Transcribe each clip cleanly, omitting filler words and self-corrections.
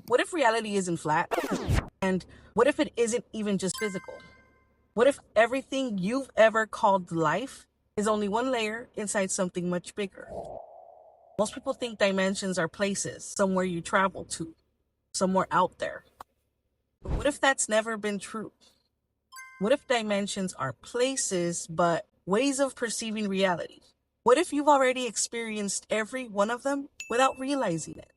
What if reality isn't flat? And what if it isn't even just physical? What if everything you've ever called life is only one layer inside something much bigger? Most people think dimensions are places, somewhere you travel to, somewhere out there. But what if that's never been true? What if dimensions are places, but ways of perceiving reality? What if you've already experienced every one of them without realizing it?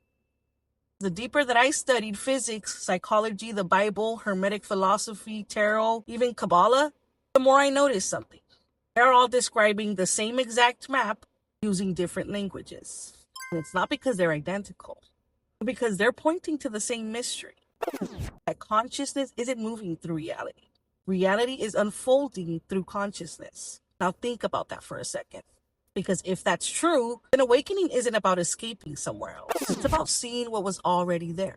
The deeper that I studied physics, psychology, the Bible, Hermetic philosophy, tarot, even Kabbalah, the more I noticed something. They're all describing the same exact map using different languages. And it's not because they're identical, but because they're pointing to the same mystery. That consciousness isn't moving through reality. Reality is unfolding through consciousness. Now think about that for a second. Because if that's true, then awakening isn't about escaping somewhere else. It's about seeing what was already there.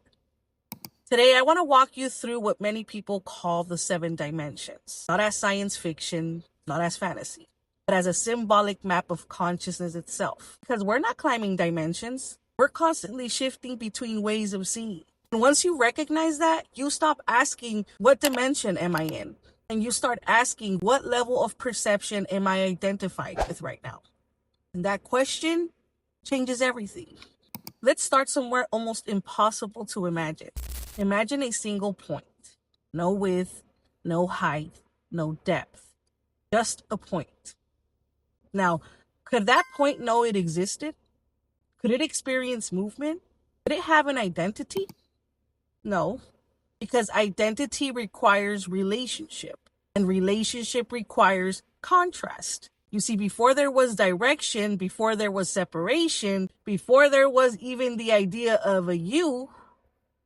Today, I want to walk you through what many people call the 7 dimensions. Not as science fiction, not as fantasy, but as a symbolic map of consciousness itself. Because we're not climbing dimensions. We're constantly shifting between ways of seeing. And once you recognize that, you stop asking, what dimension am I in? And you start asking, what level of perception am I identified with right now? And that question changes everything. Let's start somewhere almost impossible to imagine. Imagine a single point. No width, no height, no depth. Just a point. Now, could that point know it existed? Could it experience movement? Could it have an identity? No, because identity requires relationship, and relationship requires contrast. You see, before there was direction, before there was separation, before there was even the idea of a you,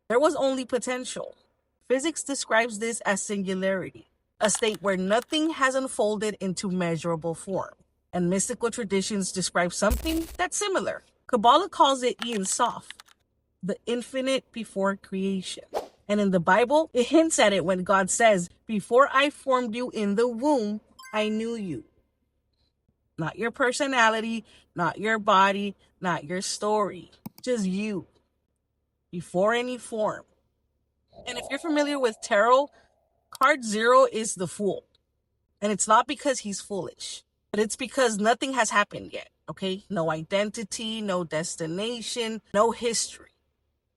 there was only potential. Physics describes this as singularity, a state where nothing has unfolded into measurable form. And mystical traditions describe something that's similar. Kabbalah calls it Ein Sof, the infinite before creation. And in the Bible, it hints at it when God says, before I formed you in the womb, I knew you. Not your personality, not your body, not your story, just you, before any form. And if you're familiar with tarot, card 0 is the fool. And it's not because he's foolish, but it's because nothing has happened yet, okay? No identity, no destination, no history.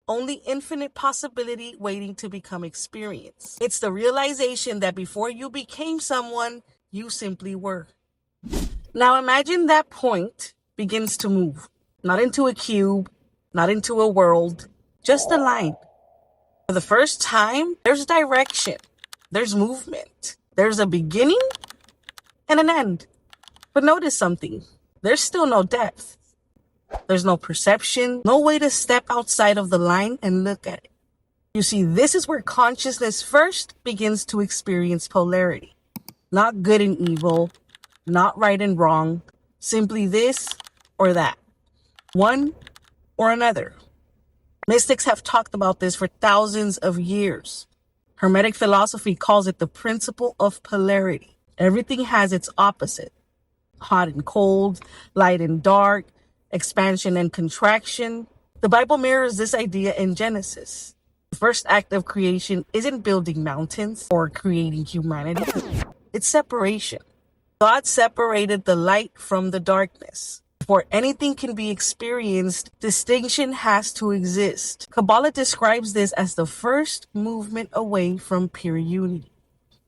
Only infinite possibility waiting to become experience. It's the realization that before you became someone, you simply were. Now imagine that point begins to move. Not into a cube, not into a world, just a line. For the first time, there's direction, there's movement, there's a beginning and an end. But notice something, there's still no depth. There's no perception, no way to step outside of the line and look at it. You see, this is where consciousness first begins to experience polarity. Not good and evil, not right and wrong, simply this or that, one or another. Mystics have talked about this for thousands of years. Hermetic philosophy calls it the principle of polarity. Everything has its opposite. Hot and cold, light and dark, expansion and contraction. The Bible mirrors this idea in Genesis. The first act of creation isn't building mountains or creating humanity. It's separation. God separated the light from the darkness. Before anything can be experienced, distinction has to exist. Kabbalah describes this as the first movement away from pure unity.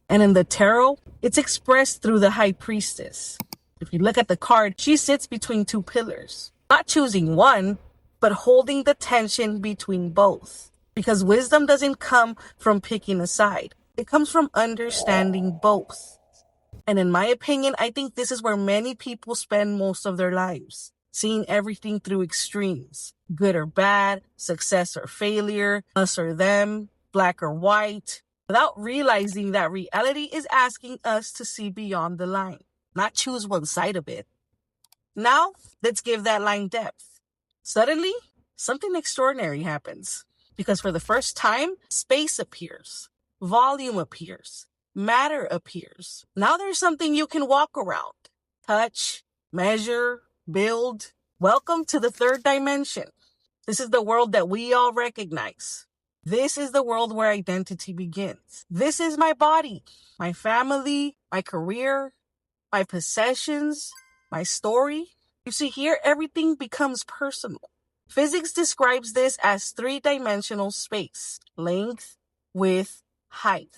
And in the tarot, it's expressed through the high priestess. If you look at the card, she sits between 2 pillars, not choosing one, but holding the tension between both. Because wisdom doesn't come from picking a side. It comes from understanding both. And in my opinion, I think this is where many people spend most of their lives, seeing everything through extremes, good or bad, success or failure, us or them, black or white, without realizing that reality is asking us to see beyond the line, not choose one side of it. Now, let's give that line depth. Suddenly, something extraordinary happens, because for the first time, space appears, volume appears, matter appears. Now there's something you can walk around, touch, measure, build. Welcome to the 3rd dimension. This is the world that we all recognize. This is the world where identity begins. This is my body, my family, my career, my possessions, my story. You see, here everything becomes personal. Physics describes this as three-dimensional space: length, width, height.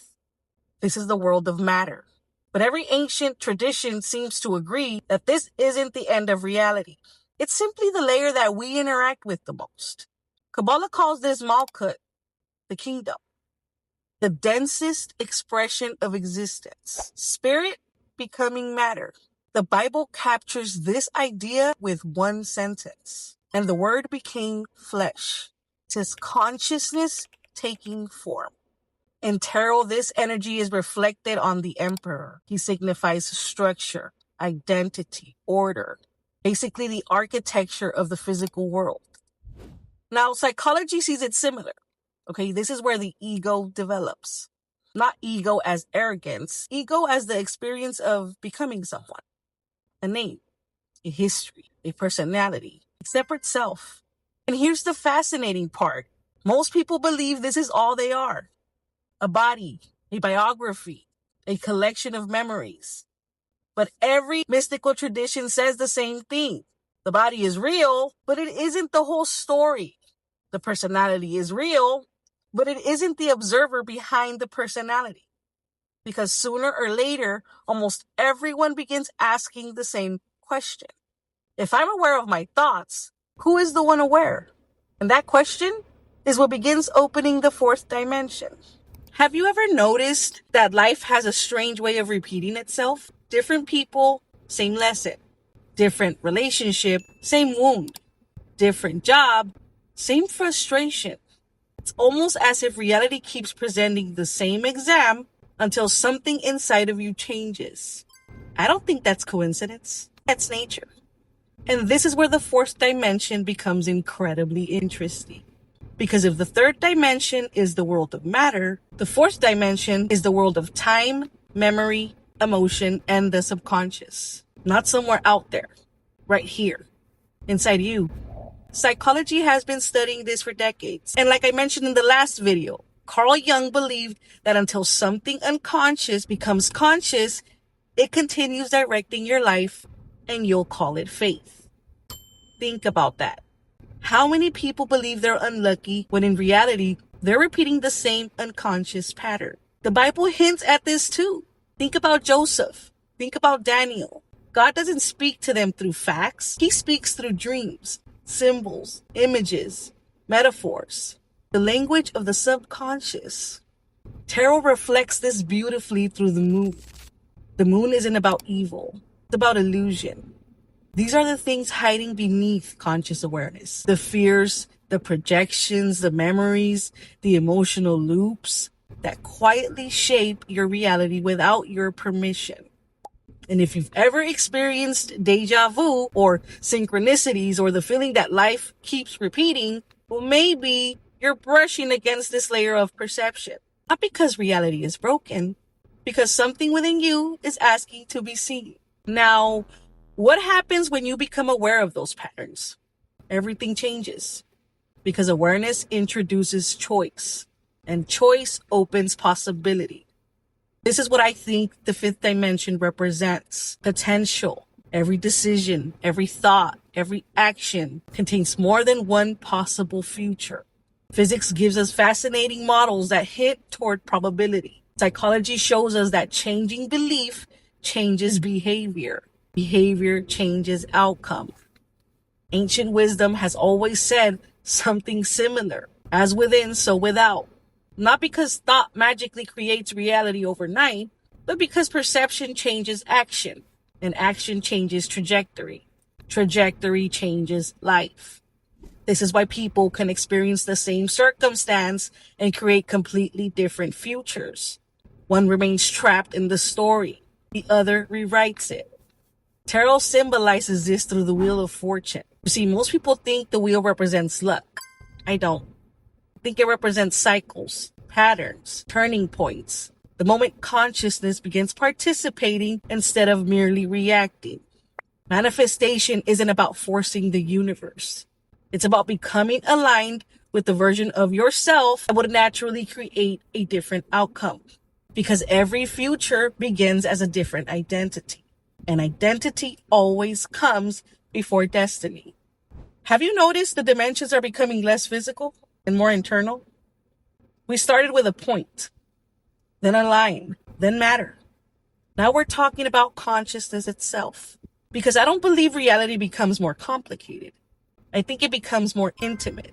This is the world of matter. But every ancient tradition seems to agree that this isn't the end of reality. It's simply the layer that we interact with the most. Kabbalah calls this Malkut, the kingdom, the densest expression of existence. Spirit becoming matter. The Bible captures this idea with one sentence. And the word became flesh. It says consciousness taking form. In tarot, this energy is reflected on the emperor. He signifies structure, identity, order, basically the architecture of the physical world. Now, psychology sees it similar. Okay, this is where the ego develops. Not ego as arrogance, ego as the experience of becoming someone. A name, a history, a personality, a separate self. And here's the fascinating part. Most people believe this is all they are. A body, a biography, a collection of memories. But every mystical tradition says the same thing. The body is real, but it isn't the whole story. The personality is real, but it isn't the observer behind the personality. Because sooner or later, almost everyone begins asking the same question. If I'm aware of my thoughts, who is the one aware? And that question is what begins opening the fourth dimension. Have you ever noticed that life has a strange way of repeating itself? Different people, same lesson. Different relationship, same wound. Different job, same frustration. It's almost as if reality keeps presenting the same exam until something inside of you changes. I don't think that's coincidence. That's nature. And this is where the fourth dimension becomes incredibly interesting. Because if the third dimension is the world of matter, the fourth dimension is the world of time, memory, emotion, and the subconscious. Not somewhere out there, right here, inside you. Psychology has been studying this for decades. And like I mentioned in the last video, Carl Jung believed that until something unconscious becomes conscious, it continues directing your life, and you'll call it faith. Think about that. How many people believe they're unlucky when in reality, they're repeating the same unconscious pattern? The Bible hints at this too. Think about Joseph. Think about Daniel. God doesn't speak to them through facts. He speaks through dreams, symbols, images, metaphors. The language of the subconscious. Tarot reflects this beautifully through the moon. The moon isn't about evil. It's about illusion. These are the things hiding beneath conscious awareness. The fears, the projections, the memories, the emotional loops that quietly shape your reality without your permission. And if you've ever experienced deja vu or synchronicities or the feeling that life keeps repeating, well, maybe you're brushing against this layer of perception. Not because reality is broken, because something within you is asking to be seen. Now, what happens when you become aware of those patterns? Everything changes because awareness introduces choice, and choice opens possibility. This is what I think the fifth dimension represents: potential. Every decision, every thought, every action contains more than one possible future. Physics gives us fascinating models that hint toward probability. Psychology shows us that changing belief changes behavior. Behavior changes outcome. Ancient wisdom has always said something similar. As within, so without. Not because thought magically creates reality overnight, but because perception changes action, and action changes trajectory. Trajectory changes life. This is why people can experience the same circumstance and create completely different futures. One remains trapped in the story. The other rewrites it. Tarot symbolizes this through the Wheel of Fortune. You see, most people think the wheel represents luck. I don't. I think it represents cycles, patterns, turning points. The moment consciousness begins participating instead of merely reacting. Manifestation isn't about forcing the universe. It's about becoming aligned with the version of yourself that would naturally create a different outcome. Because every future begins as a different identity. And identity always comes before destiny. Have you noticed the dimensions are becoming less physical and more internal? We started with a point, then a line, then matter. Now we're talking about consciousness itself. Because I don't believe reality becomes more complicated. I think it becomes more intimate.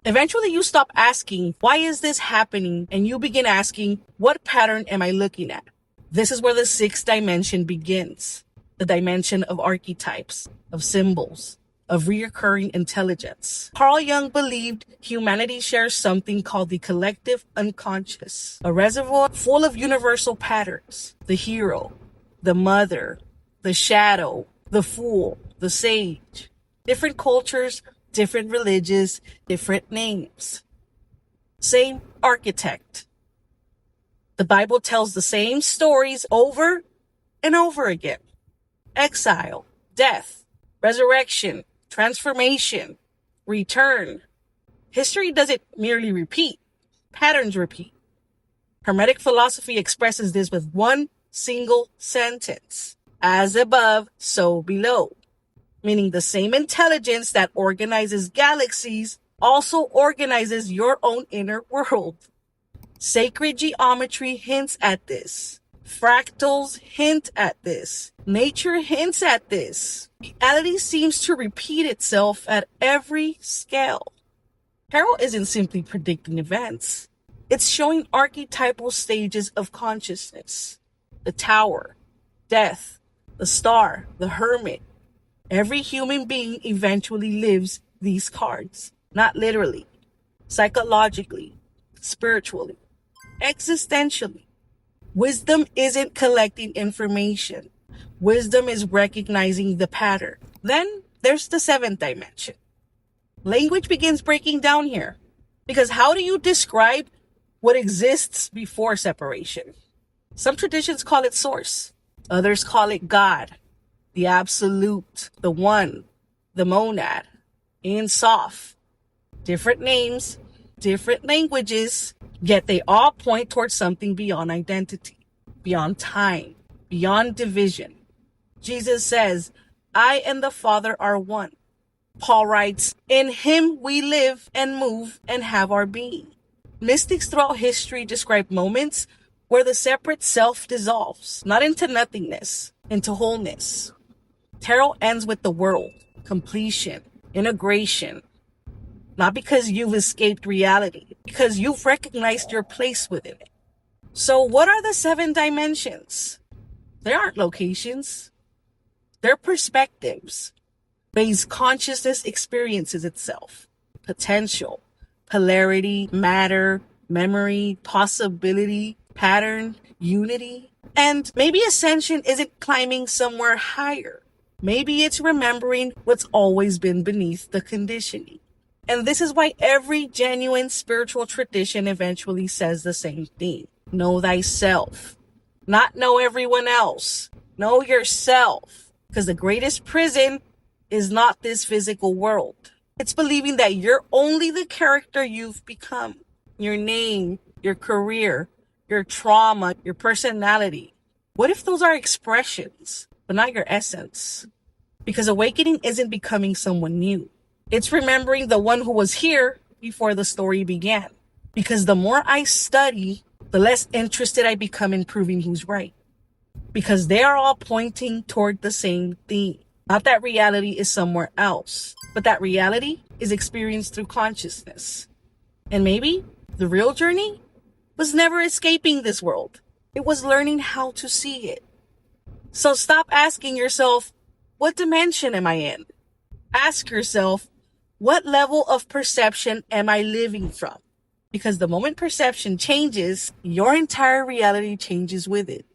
Eventually you stop asking, why is this happening? And you begin asking, what pattern am I looking at? This is where the sixth dimension begins. The dimension of archetypes, of symbols, of reoccurring intelligence. Carl Jung believed humanity shares something called the collective unconscious, a reservoir full of universal patterns. The hero, the mother, the shadow, the fool, the sage. Different cultures, different religions, different names. Same architect. The Bible tells the same stories over and over again. Exile, death, resurrection, transformation, return. History doesn't merely repeat. Patterns repeat. Hermetic philosophy expresses this with one single sentence. As above, so below. Meaning the same intelligence that organizes galaxies also organizes your own inner world. Sacred geometry hints at this. Fractals hint at this. Nature hints at this. Reality seems to repeat itself at every scale. Tarot isn't simply predicting events. It's showing archetypal stages of consciousness. The Tower, death, the Star, the Hermit. Every human being eventually lives these cards. Not literally, psychologically, spiritually, existentially. Wisdom isn't collecting information. Wisdom is recognizing the pattern. Then there's the seventh dimension. Language begins breaking down here. Because how do you describe what exists before separation? Some traditions call it source. Others call it God, the absolute, the one, the monad, Ein Sof. Different names, different languages, yet they all point towards something beyond identity, beyond time, beyond division. Jesus says, I and the Father are one. Paul writes, in him we live and move and have our being. Mystics throughout history describe moments where the separate self dissolves, not into nothingness, into wholeness. Tarot ends with the world, completion, integration. Not because you've escaped reality, because you've recognized your place within it. So what are the seven dimensions? They aren't locations. They're perspectives. Ways consciousness experiences itself. Potential, polarity, matter, memory, possibility, pattern, unity. And maybe ascension isn't climbing somewhere higher. Maybe it's remembering what's always been beneath the conditioning. And this is why every genuine spiritual tradition eventually says the same thing. Know thyself. Not know everyone else. Know yourself. Because the greatest prison is not this physical world. It's believing that you're only the character you've become. Your name, your career, your trauma, your personality. What if those are expressions, but not your essence? Because awakening isn't becoming someone new. It's remembering the one who was here before the story began. Because the more I study, the less interested I become in proving who's right. Because they are all pointing toward the same thing. Not that reality is somewhere else, but that reality is experienced through consciousness. And maybe the real journey was never escaping this world. It was learning how to see it. So stop asking yourself, what dimension am I in? Ask yourself, what level of perception am I living from? Because the moment perception changes, your entire reality changes with it.